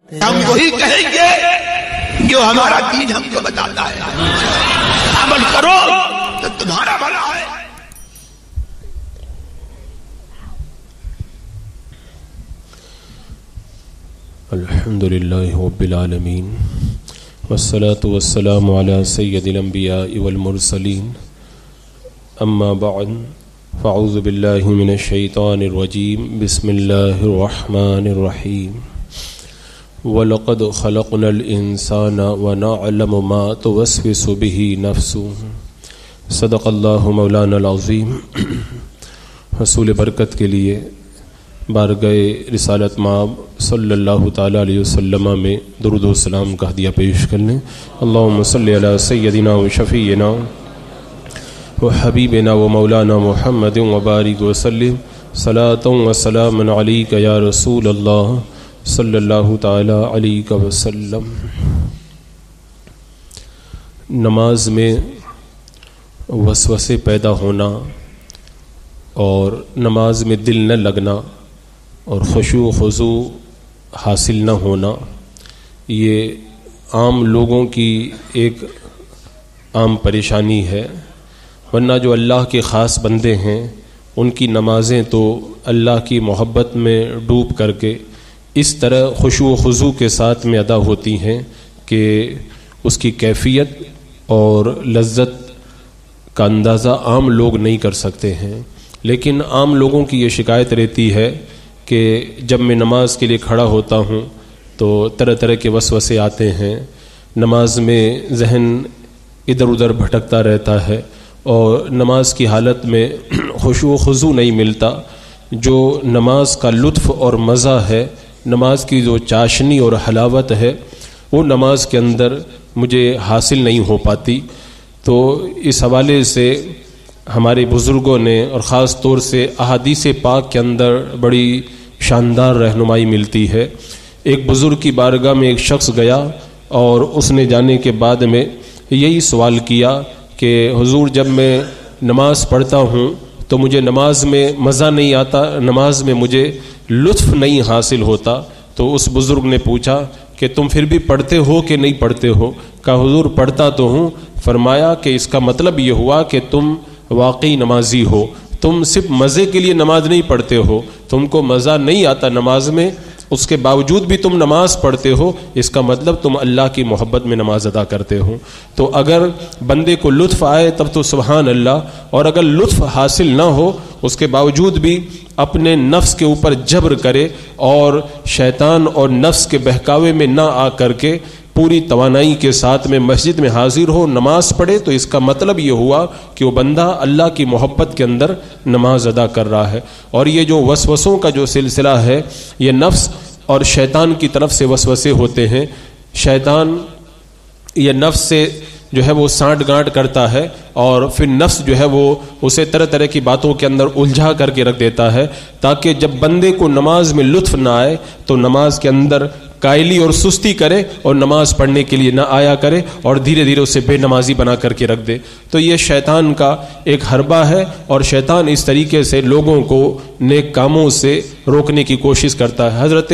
ہم وہی کہیں گے جو ہمارا دین ہم کو بتاتا ہے، عمل کرو تو تمہارا بھلا ہے۔ الحمدللہ رب العالمین والصلاة والسلام علی سید الانبیاء والمرسلین، اما بعد فاعوذ باللہ من الشیطان الرجیم، بسم اللہ الرحمن الرحیم۔ وَلَقَدْ خَلَقْنَا الْإِنسَانَ وَنَعْلَمُ مَا تُوَسْوِسُ بِهِ نَفْسُهُ۔ صدق اللہ مولانا العظیم۔ حصول برکت کے لیے بارگاہ رسالت مآب صلی اللہ تعالیٰ علیہ وسلم میں درود و سلام کا ہدیہ پیش کر لیں۔ اللہم صلی علی سیدنا و شفیعنا و حبیبنا و مولانا محمد وبارک وسلم، صلاۃ و سلام علیک یا رسول اللہ صلی اللہ تعالیٰ علیہ وسلم۔ نماز میں وسوسے پیدا ہونا اور نماز میں دل نہ لگنا اور خشوع و خضوع حاصل نہ ہونا، یہ عام لوگوں کی ایک عام پریشانی ہے، ورنہ جو اللہ کے خاص بندے ہیں ان کی نمازیں تو اللہ کی محبت میں ڈوب کر کے اس طرح خشوع و خضوع کے ساتھ میں ادا ہوتی ہیں کہ اس کی کیفیت اور لذت کا اندازہ عام لوگ نہیں کر سکتے ہیں۔ لیکن عام لوگوں کی یہ شکایت رہتی ہے کہ جب میں نماز کے لیے کھڑا ہوتا ہوں تو طرح طرح کے وسوسے آتے ہیں، نماز میں ذہن ادھر ادھر بھٹکتا رہتا ہے اور نماز کی حالت میں خشوع و خضوع نہیں ملتا۔ جو نماز کا لطف اور مزہ ہے، نماز کی جو چاشنی اور حلاوت ہے، وہ نماز کے اندر مجھے حاصل نہیں ہو پاتی۔ تو اس حوالے سے ہمارے بزرگوں نے اور خاص طور سے احادیث پاک کے اندر بڑی شاندار رہنمائی ملتی ہے۔ ایک بزرگ کی بارگاہ میں ایک شخص گیا اور اس نے جانے کے بعد میں یہی سوال کیا کہ حضور، جب میں نماز پڑھتا ہوں تو مجھے نماز میں مزہ نہیں آتا، نماز میں مجھے لطف نہیں حاصل ہوتا۔ تو اس بزرگ نے پوچھا کہ تم پھر بھی پڑھتے ہو کہ نہیں پڑھتے ہو؟ کہا حضور پڑھتا تو ہوں۔ فرمایا کہ اس کا مطلب یہ ہوا کہ تم واقعی نمازی ہو، تم صرف مزے کے لیے نماز نہیں پڑھتے ہو، تم کو مزہ نہیں آتا نماز میں، اس کے باوجود بھی تم نماز پڑھتے ہو، اس کا مطلب تم اللہ کی محبت میں نماز ادا کرتے ہو۔ تو اگر بندے کو لطف آئے تب تو سبحان اللہ، اور اگر لطف حاصل نہ ہو اس کے باوجود بھی اپنے نفس کے اوپر جبر کرے اور شیطان اور نفس کے بہکاوے میں نہ آ کر کے پوری توانائی کے ساتھ میں مسجد میں حاضر ہو، نماز پڑھے، تو اس کا مطلب یہ ہوا کہ وہ بندہ اللہ کی محبت کے اندر نماز ادا کر رہا ہے۔ اور یہ جو وسوسوں کا جو سلسلہ ہے، یہ نفس اور شیطان کی طرف سے وسوسے ہوتے ہیں۔ شیطان یہ نفس سے جو ہے وہ سانٹ گانٹ کرتا ہے اور پھر نفس جو ہے وہ اسے طرح طرح کی باتوں کے اندر الجھا کر کے رکھ دیتا ہے، تاکہ جب بندے کو نماز میں لطف نہ آئے تو نماز کے اندر کائلی اور سستی کرے اور نماز پڑھنے کے لیے نہ آیا کرے اور دھیرے دھیرے اسے بے نمازی بنا کر کے رکھ دے۔ تو یہ شیطان کا ایک حربہ ہے اور شیطان اس طریقے سے لوگوں کو نیک کاموں سے روکنے کی کوشش کرتا ہے۔ حضرت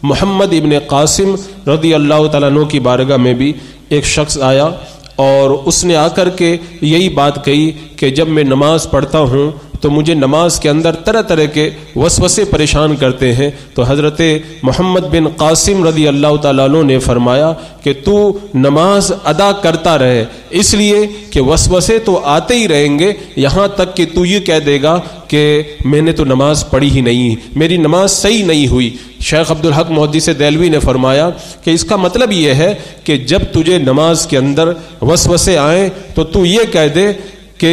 محمد ابن قاسم رضی اللہ تعالیٰ عنہ کی بارگاہ میں بھی ایک شخص آیا اور اس نے آ کر کے یہی بات کہی کہ جب میں نماز پڑھتا ہوں تو مجھے نماز کے اندر طرح طرح کے وسوسے پریشان کرتے ہیں۔ تو حضرت محمد بن قاسم رضی اللہ تعالیٰ عنہ نے فرمایا کہ تو نماز ادا کرتا رہے، اس لیے کہ وسوسے تو آتے ہی رہیں گے، یہاں تک کہ تو یہ کہہ دے گا کہ میں نے تو نماز پڑھی ہی نہیں، میری نماز صحیح نہیں ہوئی۔ شیخ عبدالحق محدث دہلوی نے فرمایا کہ اس کا مطلب یہ ہے کہ جب تجھے نماز کے اندر وسوسے آئیں تو تو یہ کہہ دے کہ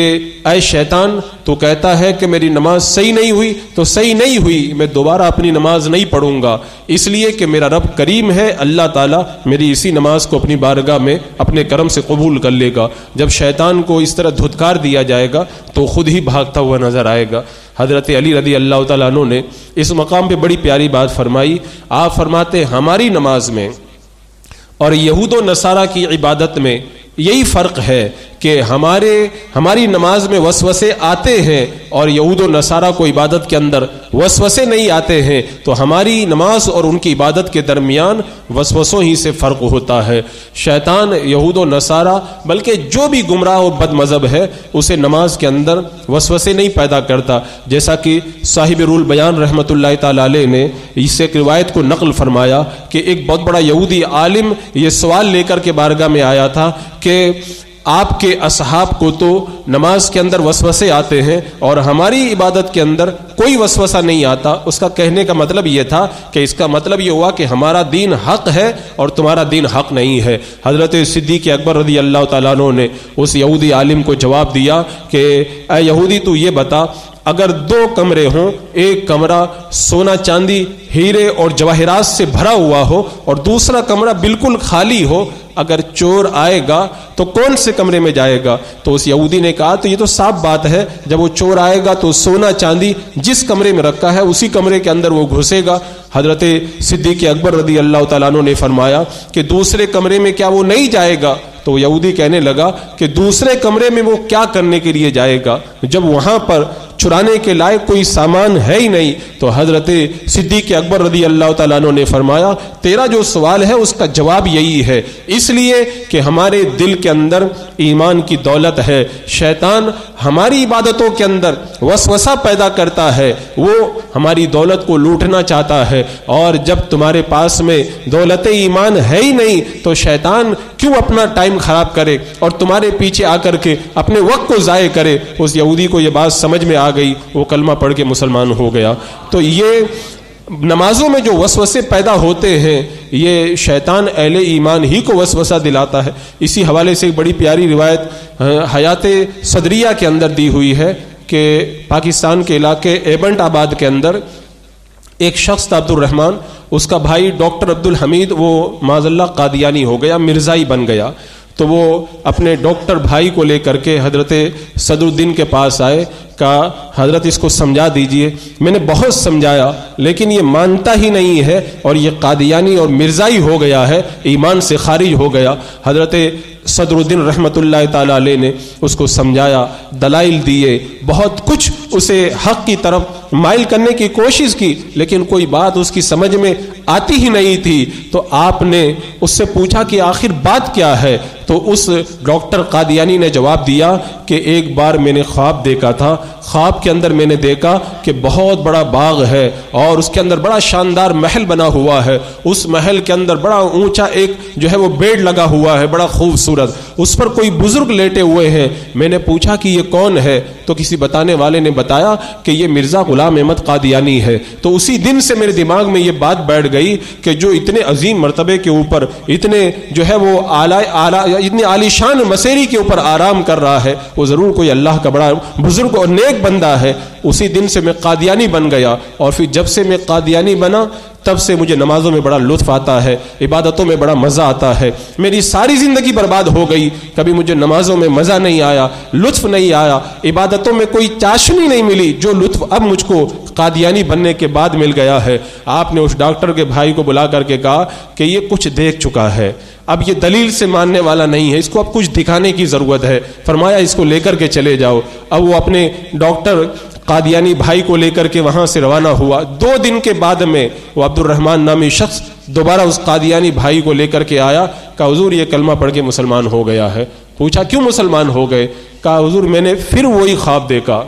اے شیطان، تو کہتا ہے کہ میری نماز صحیح نہیں ہوئی، تو صحیح نہیں ہوئی، میں دوبارہ اپنی نماز نہیں پڑھوں گا، اس لیے کہ میرا رب کریم ہے، اللہ تعالیٰ میری اسی نماز کو اپنی بارگاہ میں اپنے کرم سے قبول کر لے گا۔ جب شیطان کو اس طرح دھتکار دیا جائے گا تو خود ہی بھاگتا ہوا نظر آئے گا۔ حضرت علی رضی اللہ تعالیٰ عنہ نے اس مقام پہ بڑی پیاری بات فرمائی۔ آپ فرماتے ہماری نماز میں اور یہود و نصارہ کی عبادت میں یہی فرق ہے کہ کہ ہماری نماز میں وسوسے آتے ہیں اور یہود و نصارہ کو عبادت کے اندر وسوسے نہیں آتے ہیں، تو ہماری نماز اور ان کی عبادت کے درمیان وسوسوں ہی سے فرق ہوتا ہے۔ شیطان یہود و نصارہ بلکہ جو بھی گمراہ و بد مذہب ہے اسے نماز کے اندر وسوسے نہیں پیدا کرتا، جیسا کہ صاحب رول بیان رحمۃ اللہ تعالی علیہ نے اس ایک روایت کو نقل فرمایا کہ ایک بہت بڑا یہودی عالم یہ سوال لے کر کے بارگاہ میں آیا تھا کہ آپ کے اصحاب کو تو نماز کے اندر وسوسے آتے ہیں اور ہماری عبادت کے اندر کوئی وسوسہ نہیں آتا۔ اس کا کہنے کا مطلب یہ تھا کہ اس کا مطلب یہ ہوا کہ ہمارا دین حق ہے اور تمہارا دین حق نہیں ہے۔ حضرت صدیق اکبر رضی اللہ تعالیٰ عنہ نے اس یہودی عالم کو جواب دیا کہ اے یہودی تو یہ بتا، اگر 2 کمرے ہوں، ایک کمرہ سونا چاندی ہیرے اور جواہرات سے بھرا ہوا ہو اور دوسرا کمرہ بالکل خالی ہو، اگر چور آئے گا تو کون سے کمرے میں جائے گا؟ تو اس یہودی نے کہا تو یہ تو صاف بات ہے، جب وہ چور آئے گا تو سونا چاندی جس کمرے میں رکھا ہے اسی کمرے کے اندر وہ گھسے گا۔ حضرت صدیق اکبر رضی اللہ تعالیٰ عنہ نے فرمایا کہ دوسرے کمرے میں کیا وہ نہیں جائے گا؟ تو یہودی کہنے لگا کہ دوسرے کمرے میں وہ کیا کرنے کے لیے جائے گا جب وہاں پر چرانے کے لائق کوئی سامان ہے ہی نہیں؟ تو حضرت صدیق اکبر رضی اللہ تعالیٰ عنہ نے فرمایا تیرا جو سوال ہے اس کا جواب یہی ہے، اس لیے کہ ہمارے دل کے اندر ایمان کی دولت ہے۔ شیطان ہماری عبادتوں کے اندر وسوسہ پیدا کرتا ہے، وہ ہماری دولت کو لوٹنا چاہتا ہے، اور جب تمہارے پاس میں دولت ایمان ہے ہی نہیں تو شیطان کیوں اپنا ٹائم خراب کرے اور تمہارے پیچھے آ کر کے اپنے وقت کو ضائع کرے؟ اس یہودی کو یہ بات سمجھ میں آ گئی، وہ کلمہ پڑھ کے مسلمان ہو گیا۔ تو یہ نمازوں میں جو وسوسے پیدا ہوتے ہیں یہ شیطان اہل ایمان ہی کو وسوسہ دلاتا ہے۔ اسی حوالے سے ایک بڑی پیاری روایت حیات صدریہ کے اندر دی ہوئی ہے کہ پاکستان کے علاقے ایبنٹ آباد کے اندر ایک شخص تھا عبد الرحمن، اس کا بھائی ڈاکٹر عبد الحمید وہ معاذ اللہ قادیانی ہو گیا، مرزائی بن گیا۔ تو وہ اپنے ڈاکٹر بھائی کو لے کر کے حضرت صدر الدین کے پاس آئے، کہا حضرت اس کو سمجھا دیجئے۔ میں نے بہت سمجھایا لیکن یہ مانتا ہی نہیں ہے اور یہ قادیانی اور مرزائی ہو گیا ہے، ایمان سے خارج ہو گیا۔ حضرت صدر الدین رحمت اللہ تعالی علیہ نے اس کو سمجھایا، دلائل دیے، بہت کچھ اسے حق کی طرف مائل کرنے کی کوشش کی، لیکن کوئی بات اس کی سمجھ میں آتی ہی نہیں تھی۔ تو آپ نے اس سے پوچھا کہ آخر بات کیا ہے؟ تو اس ڈاکٹر قادیانی نے جواب دیا کہ ایک بار میں نے خواب دیکھا تھا، خواب کے اندر میں نے دیکھا کہ بہت بڑا باغ ہے اور اس کے اندر بڑا شاندار محل بنا ہوا ہے، اس محل کے اندر بڑا اونچا ایک جو ہے وہ بیڈ لگا ہوا ہے، بڑا خوبصورت، اس پر کوئی بزرگ لیٹے ہوئے ہیں۔ میں نے پوچھا کہ یہ کون ہے؟ تو کسی بتانے والے نے بتایا کہ یہ مرزا غلام احمد قادیانی ہے۔ تو اسی دن سے میرے دماغ میں یہ بات بیٹھ گئی کہ جو اتنے عظیم مرتبے کے اوپر اتنے جو ہے وہ اتنی عالی شان مسیری کے اوپر آرام کر رہا ہے، وہ ضرور کوئی اللہ کا بڑا بزرگ اور نیک بندہ ہے۔ اسی دن سے میں قادیانی بن گیا، اور پھر جب سے میں قادیانی بنا تب سے مجھے نمازوں میں بڑا لطف آتا ہے، عبادتوں میں بڑا مزہ آتا ہے۔ میری ساری زندگی برباد ہو گئی، کبھی مجھے نمازوں میں مزہ نہیں آیا، لطف نہیں آیا، عبادتوں میں کوئی چاشنی نہیں ملی جو لطف اب مجھ کو قادیانی بننے کے بعد مل گیا ہے۔ آپ نے اس ڈاکٹر کے بھائی کو بلا کر کے کہا کہ یہ کچھ دیکھ چکا ہے، اب یہ دلیل سے ماننے والا نہیں ہے، اس کو اب کچھ دکھانے کی ضرورت ہے۔ فرمایا اس کو لے کر کے چلے جاؤ۔ اب وہ اپنے ڈاکٹر قادیانی بھائی کو لے کر کے وہاں سے روانہ ہوا۔ 2 دن کے بعد میں وہ عبد الرحمن نامی شخص دوبارہ اس قادیانی بھائی کو لے کر کے آیا، کہا حضور یہ کلمہ پڑھ کے مسلمان ہو گیا ہے۔ پوچھا کیوں مسلمان ہو گئے؟ کہا حضور میں نے پھر وہی خواب دیکھا،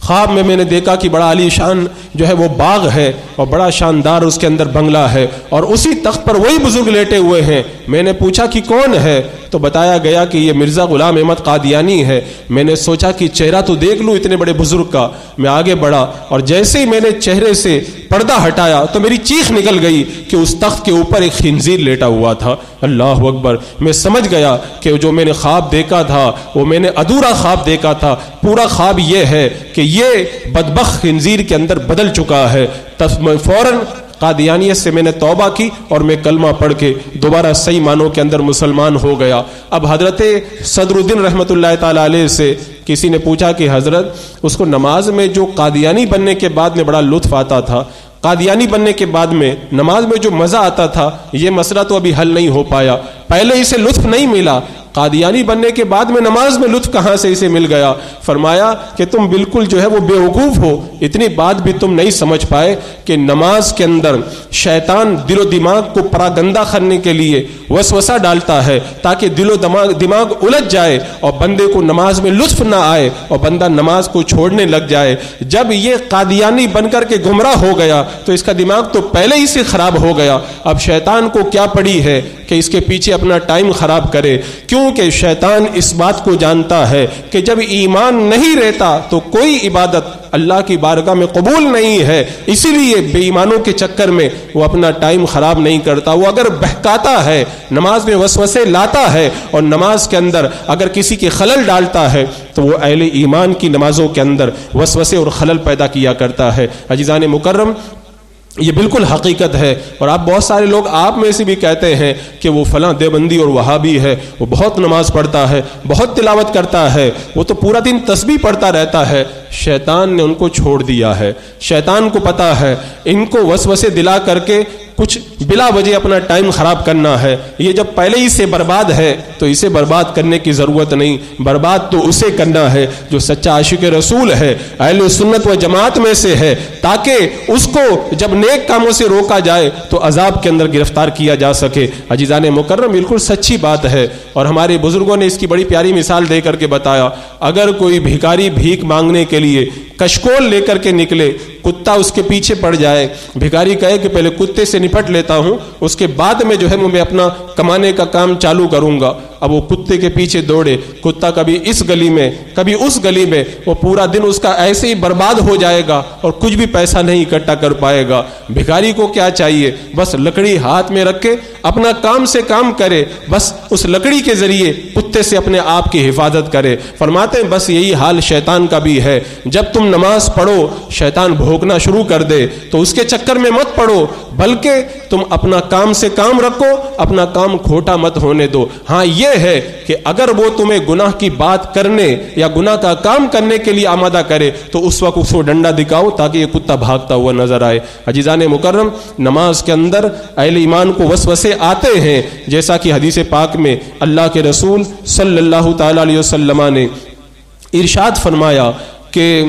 خواب میں نے دیکھا کہ بڑا عالی شان جو ہے وہ باغ ہے اور بڑا شاندار اس کے اندر بنگلہ ہے، اور اسی تخت پر وہی بزرگ لیٹے ہوئے ہیں۔ میں نے پوچھا کہ کون ہے؟ تو بتایا گیا کہ یہ مرزا غلام احمد قادیانی ہے۔ میں نے سوچا کہ چہرہ تو دیکھ لوں اتنے بڑے بزرگ کا۔ میں آگے بڑھا اور جیسے ہی میں نے چہرے سے پردہ ہٹایا تو میری چیخ نکل گئی کہ اس تخت کے اوپر ایک خنزیر لیٹا ہوا تھا۔ اللہ اکبر! میں سمجھ گیا کہ جو میں نے خواب دیکھا تھا وہ میں نے ادھورا خواب دیکھا تھا، پورا خواب یہ ہے کہ یہ بدبخت خنزیر کے اندر بدل چکا ہے۔ فوراً قادیانیت سے میں نے توبہ کی اور میں کلمہ پڑھ کے دوبارہ صحیح معنوں کے اندر مسلمان ہو گیا۔ اب حضرت صدر الدین رحمت اللہ تعالی علیہ سے کسی نے پوچھا کہ حضرت اس کو نماز میں جو قادیانی بننے کے بعد میں بڑا لطف آتا تھا، قادیانی بننے کے بعد میں نماز میں جو مزہ آتا تھا، یہ مسئلہ تو ابھی حل نہیں ہو پایا، پہلے اسے لطف نہیں ملا، قادیانی بننے کے بعد میں نماز میں لطف کہاں سے اسے مل گیا؟ فرمایا کہ تم بالکل جو ہے وہ بیوقوف ہو، اتنی بات بھی تم نہیں سمجھ پائے کہ نماز کے اندر شیطان دل و دماغ کو پراگندہ کرنے کے لیے وسوسہ ڈالتا ہے تاکہ دل و دماغ الجھ جائے اور بندے کو نماز میں لطف نہ آئے اور بندہ نماز کو چھوڑنے لگ جائے۔ جب یہ قادیانی بن کر کے گمراہ ہو گیا تو اس کا دماغ تو پہلے ہی سے خراب ہو گیا، اب شیطان کو کیا پڑی ہے کہ اس کے پیچھے اپنا ٹائم خراب کرے، کیونکہ شیطان اس بات کو جانتا ہے کہ جب ایمان نہیں رہتا تو کوئی عبادت اللہ کی بارگاہ میں قبول نہیں ہے، اسی لیے بے ایمانوں کے چکر میں وہ اپنا ٹائم خراب نہیں کرتا۔ وہ اگر بہکاتا ہے، نماز میں وسوسے لاتا ہے اور نماز کے اندر اگر کسی کی خلل ڈالتا ہے تو وہ اہل ایمان کی نمازوں کے اندر وسوسے اور خلل پیدا کیا کرتا ہے۔ عزیزان مکرم، یہ بالکل حقیقت ہے، اور آپ بہت سارے لوگ آپ میں سے بھی کہتے ہیں کہ وہ فلاں دیوبندی اور وہابی ہے، وہ بہت نماز پڑھتا ہے، بہت تلاوت کرتا ہے، وہ تو پورا دن تسبیح پڑھتا رہتا ہے۔ شیطان نے ان کو چھوڑ دیا ہے، شیطان کو پتا ہے ان کو وسوسے دلا کر کے کچھ بلا وجہ اپنا ٹائم خراب کرنا ہے۔ یہ جب پہلے ہی سے برباد ہے تو اسے برباد کرنے کی ضرورت نہیں، برباد تو اسے کرنا ہے جو سچا عاشق رسول ہے، اہل سنت و جماعت میں سے ہے، تاکہ اس کو جب نیک کاموں سے روکا جائے تو عذاب کے اندر گرفتار کیا جا سکے۔ عزیزان مکرم، بالکل سچی بات ہے، اور ہمارے بزرگوں نے اس کی بڑی پیاری مثال دے کر کے بتایا۔ اگر کوئی بھیکاری بھیک مانگنے کے لیے کشکول لے کر کے نکلے، کتا اس کے پیچھے پڑ جائے، بھیکاری کہے کہ پہلے کتے سے نپٹ لیتا ہوں، اس کے بعد میں جو ہے میں اپنا کمانے کا کام چالو کروں گا۔ اب وہ کتے کے پیچھے دوڑے، کتا کبھی اس گلی میں کبھی اس گلی میں، وہ پورا دن اس کا ایسے ہی برباد ہو جائے گا اور کچھ بھی پیسہ نہیں اکٹھا کر پائے گا۔ بھیکاری کو کیا چاہیے؟ بس لکڑی ہاتھ میں رکھے اپنا کام سے کام کرے، بس اس لکڑی کے ذریعے کتے سے اپنے آپ کی حفاظت کرے۔ فرماتے ہیں بس یہی حال شیطان کا بھی ہے، جب تم نماز پڑھو شیطان بھونکنا شروع کر دے تو اس کے چکر میں مت پڑو، بلکہ تم اپنا کام سے کام رکھو، اپنا کام کھوٹا مت ہونے دو۔ ہاں یہ ہے کہ اگر وہ تمہیں گناہ کی بات کرنے یا گناہ کا کام کرنے کے لیے آمادہ کرے تو اس وقت اس کو ڈنڈا دکھاؤ تاکہ یہ کتا بھاگتا ہوا نظر آئے۔ عزیزان مکرم، نماز کے اندر اہل ایمان کو وسوسے آتے ہیں، جیسا کہ حدیث پاک میں اللہ کے رسول صلی اللہ تعالی علیہ وسلم نے ارشاد فرمایا کہ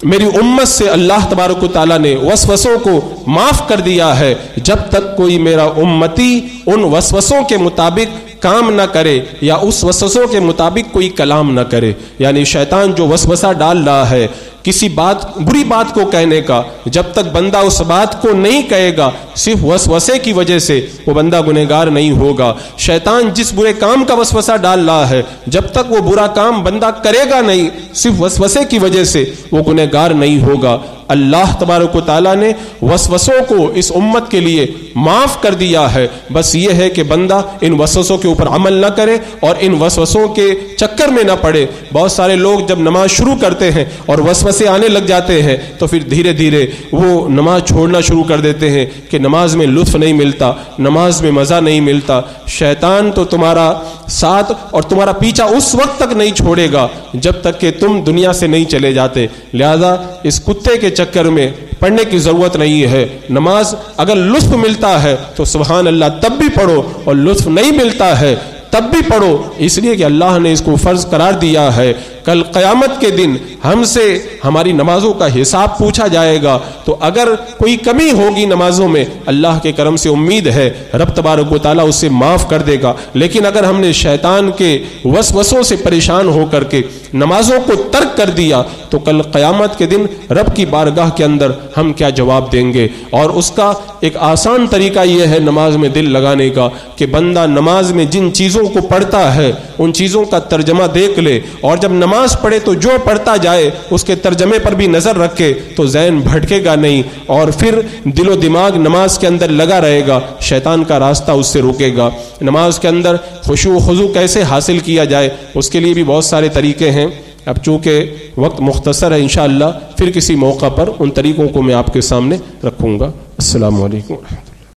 میری امت سے اللہ تبارک و تعالیٰ نے وسوسوں کو معاف کر دیا ہے جب تک کوئی میرا امتی ان وسوسوں کے مطابق کام نہ کرے یا اس وسوسوں کے مطابق کوئی کلام نہ کرے۔ یعنی شیطان جو وسوسہ ڈال رہا ہے کسی بات بری بات کو کہنے کا، جب تک بندہ اس بات کو نہیں کہے گا صرف وسوسے کی وجہ سے وہ بندہ گنہگار نہیں ہوگا۔ شیطان جس برے کام کا وسوسہ ڈال رہا ہے جب تک وہ برا کام بندہ کرے گا نہیں صرف وسوسے کی وجہ سے وہ گنہگار نہیں ہوگا۔ اللہ تبارک و تعالیٰ نے وسوسوں کو اس امت کے لیے معاف کر دیا ہے، بس یہ ہے کہ بندہ ان وسوسوں کے اوپر عمل نہ کرے اور ان وسوسوں کے چکر میں نہ پڑے۔ بہت سارے لوگ جب نماز شروع کرتے ہیں اور وسوسے آنے لگ جاتے ہیں تو پھر دھیرے دھیرے وہ نماز چھوڑنا شروع کر دیتے ہیں کہ نماز میں لطف نہیں ملتا، نماز میں مزہ نہیں ملتا۔ شیطان تو تمہارا ساتھ اور تمہارا پیچھا اس وقت تک نہیں چھوڑے گا جب تک کہ تم دنیا سے نہیں چلے جاتے۔ لہذا اس کتے کے چکر میں پڑھنے کی ضرورت نہیں ہے۔ نماز اگر لطف ملتا ہے تو سبحان اللہ تب بھی پڑھو، اور لطف نہیں ملتا ہے تب بھی پڑھو، اس لیے کہ اللہ نے اس کو فرض قرار دیا ہے۔ کل قیامت کے دن ہم سے ہماری نمازوں کا حساب پوچھا جائے گا، تو اگر کوئی کمی ہوگی نمازوں میں اللہ کے کرم سے امید ہے رب تبارک و تعالیٰ اسے معاف کر دے گا، لیکن اگر ہم نے شیطان کے وسوسوں سے پریشان ہو کر کے نمازوں کو ترک کر دیا تو کل قیامت کے دن رب کی بارگاہ کے اندر ہم کیا جواب دیں گے؟ اور اس کا ایک آسان طریقہ یہ ہے نماز میں دل لگانے کا کہ بندہ نماز میں جن چیزوں کو پڑھتا ہے ان چیزوں کا ترجمہ دیکھ لے، اور جب نماز پڑھے تو جو پڑھتا جائے اس کے ترجمے پر بھی نظر رکھے تو ذہن بھٹکے گا نہیں، اور پھر دل و دماغ نماز کے اندر لگا رہے گا، شیطان کا راستہ اس سے روکے گا۔ نماز کے اندر خشوع و خضوع کیسے حاصل کیا جائے اس کے لیے بھی بہت سارے طریقے ہیں۔ اب چونکہ وقت مختصر ہے، انشاءاللہ پھر کسی موقع پر ان طریقوں کو میں آپ کے سامنے رکھوں گا۔ السلام علیکم۔